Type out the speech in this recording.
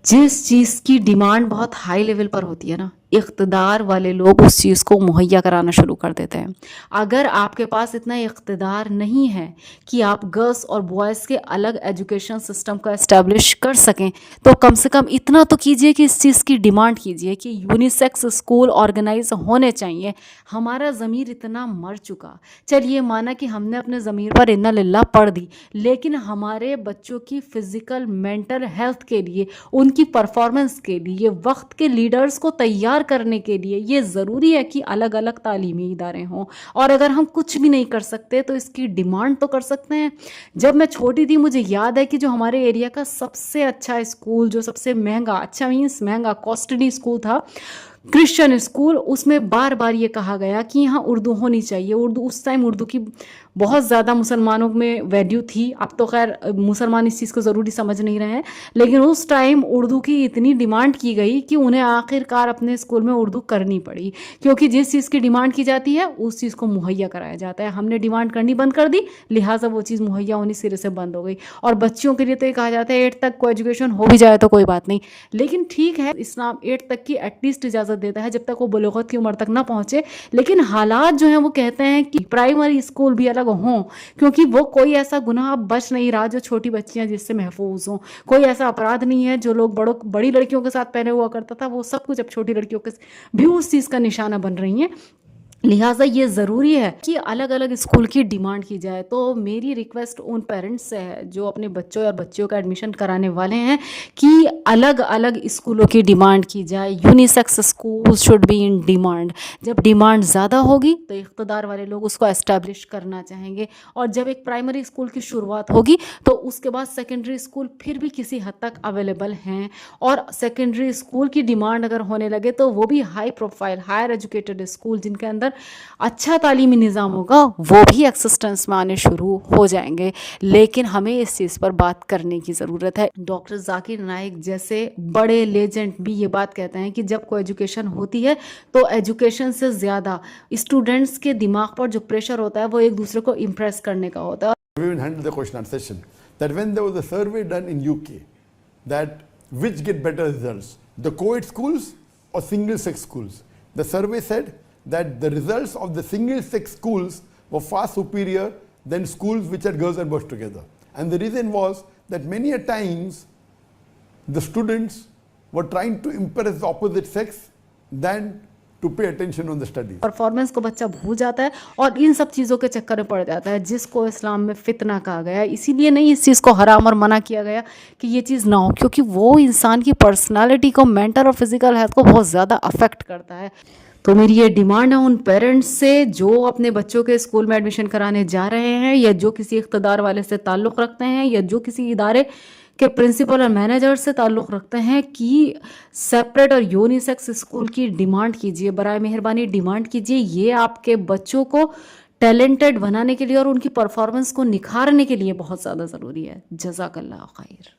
जिस चीज़ की डिमांड बहुत हाई लेवल पर होती है ना, इक़्तिदार वाले लोग उस चीज़ को मुहैया कराना शुरू कर देते हैं। अगर आपके पास इतना इक़्तिदार नहीं है कि आप गर्ल्स और बॉयज़ के अलग एजुकेशन सिस्टम को एस्टैब्लिश कर सकें, तो कम से कम इतना तो कीजिए कि इस चीज़ की डिमांड कीजिए कि यूनिसेक्स स्कूल ऑर्गेनाइज होने चाहिए। हमारा ज़मीर इतना मर चुका, चलिए माना कि हमने अपने ज़मीर पर इन्ना लिल्लाह पढ़ दी, लेकिन हमारे बच्चों की फ़िज़िकल मेंटल हेल्थ के लिए, उनकी परफॉर्मेंस के लिए, वक्त के लीडर्स को तैयार करने के लिए ये ज़रूरी है कि अलग अलग तालीमी इदारे हों। और अगर हम कुछ भी नहीं कर सकते तो इसकी डिमांड तो कर सकते हैं। जब मैं छोटी थी मुझे याद है कि जो हमारे एरिया का सबसे अच्छा स्कूल, जो सबसे महंगा, अच्छा मीन्स महंगा, कॉस्टली स्कूल था, क्रिश्चियन स्कूल, उसमें बार बार ये कहा गया कि यहाँ उर्दू होनी चाहिए। उर्दू, उस टाइम उर्दू की बहुत ज़्यादा मुसलमानों में वैल्यू थी। अब तो खैर मुसलमान इस चीज़ को ज़रूरी समझ नहीं रहे हैं, लेकिन उस टाइम उर्दू की इतनी डिमांड की गई कि उन्हें आखिरकार अपने स्कूल में उर्दू करनी पड़ी, क्योंकि जिस चीज़ की डिमांड की जाती है उस चीज़ को मुहैया कराया जाता है। हमने डिमांड करनी बंद कर दी, लिहाजा वो चीज़ मुहैया होनी सिरे से बंद हो गई। और बच्चियों के लिए तो ये कहा जाता है 8 तक को एजुकेशन हो भी जाए तो कोई बात नहीं, लेकिन ठीक है, इस्लाम 8 तक की एटलीस्ट इजाज़त देता है जब तक वो बुलूगत की उम्र तक ना पहुँचे। लेकिन हालात जो हैं वो कहते हैं कि प्राइमरी स्कूल भी अलग हों, क्योंकि वो कोई ऐसा गुनाह बच नहीं रहा जो छोटी बच्चियां जिससे महफूज हों। कोई ऐसा अपराध नहीं है जो लोग बड़ी लड़कियों के साथ पहले हुआ करता था, वो सब कुछ अब छोटी लड़कियों के भी उस चीज़ का निशाना बन रही हैं। लिहाजा ये ज़रूरी है कि अलग अलग स्कूल की डिमांड की जाए। तो मेरी रिक्वेस्ट उन पेरेंट्स से है जो अपने बच्चों और बच्चियों का एडमिशन कराने वाले हैं कि अलग अलग स्कूलों की डिमांड की जाए। Unisex school should be in demand. जब डिमांड ज़्यादा होगी तो इक़्तिदार वाले लोग उसको एस्टैब्लिश करना चाहेंगे, और जब एक प्राइमरी स्कूल की शुरुआत होगी तो उसके बाद सेकेंडरी स्कूल फिर भी किसी हद तक अवेलेबल हैं। और सेकेंडरी स्कूल की डिमांड अगर होने लगे तो वो भी high profile, higher educated school जिनके अंदर अच्छा तालीमी निज़ाम होगा, वो भी एक्सिस्टेंस में आने शुरू हो जाएंगे। लेकिन हमें इस चीज़ पर बात करने की ज़रूरत है। डॉक्टर जाकिर नाइक जैसे बड़े लेजेंड भी ये बात कहते हैं कि जब कोई एजुकेशन होती है तो एजुकेशन से ज़्यादा स्टूडेंट्स के दिमाग पर जो प्रेशर होता है वो एक दूसरे को इम्प्रेस करने का होता है। We will handle the question answer session that when there was a survey done in UK that which get better results, the co-ed schools or single sex schools, the survey said that the results of the single sex schools were far superior than schools which had girls and boys together. And the reason was that many a times the students were trying to impress the opposite sex than to pay attention on the studies. Performance को बच्चा भूल जाता है और इन सब चीज़ों के चक्कर में पड़ जाता है, जिसको इस्लाम में फितना कहा गया है। इसीलिए नहीं इस चीज़ को हराम और मना किया गया कि ये चीज़ ना हो, क्योंकि वो इंसान की पर्सनालिटी को, मेंटल और फिजिकल हेल्थ को बहुत ज़्यादा अफेक्ट करता है। तो मेरी ये डिमांड है उन पेरेंट्स से जो अपने बच्चों के स्कूल में एडमिशन कराने जा रहे हैं, या जो किसी इक़्तिदार वाले से ताल्लुक़ रखते हैं, या जो किसी इदारे के प्रिंसिपल और मैनेजर से ताल्लुक़ रखते हैं, कि सेपरेट और यूनिसेक्स स्कूल की डिमांड कीजिए। बराए मेहरबानी डिमांड कीजिए। ये आपके बच्चों को टैलेंटेड बनाने के लिए और उनकी परफॉर्मेंस को निखारने के लिए बहुत ज़्यादा ज़रूरी है। जज़ाकल्लाह खैर।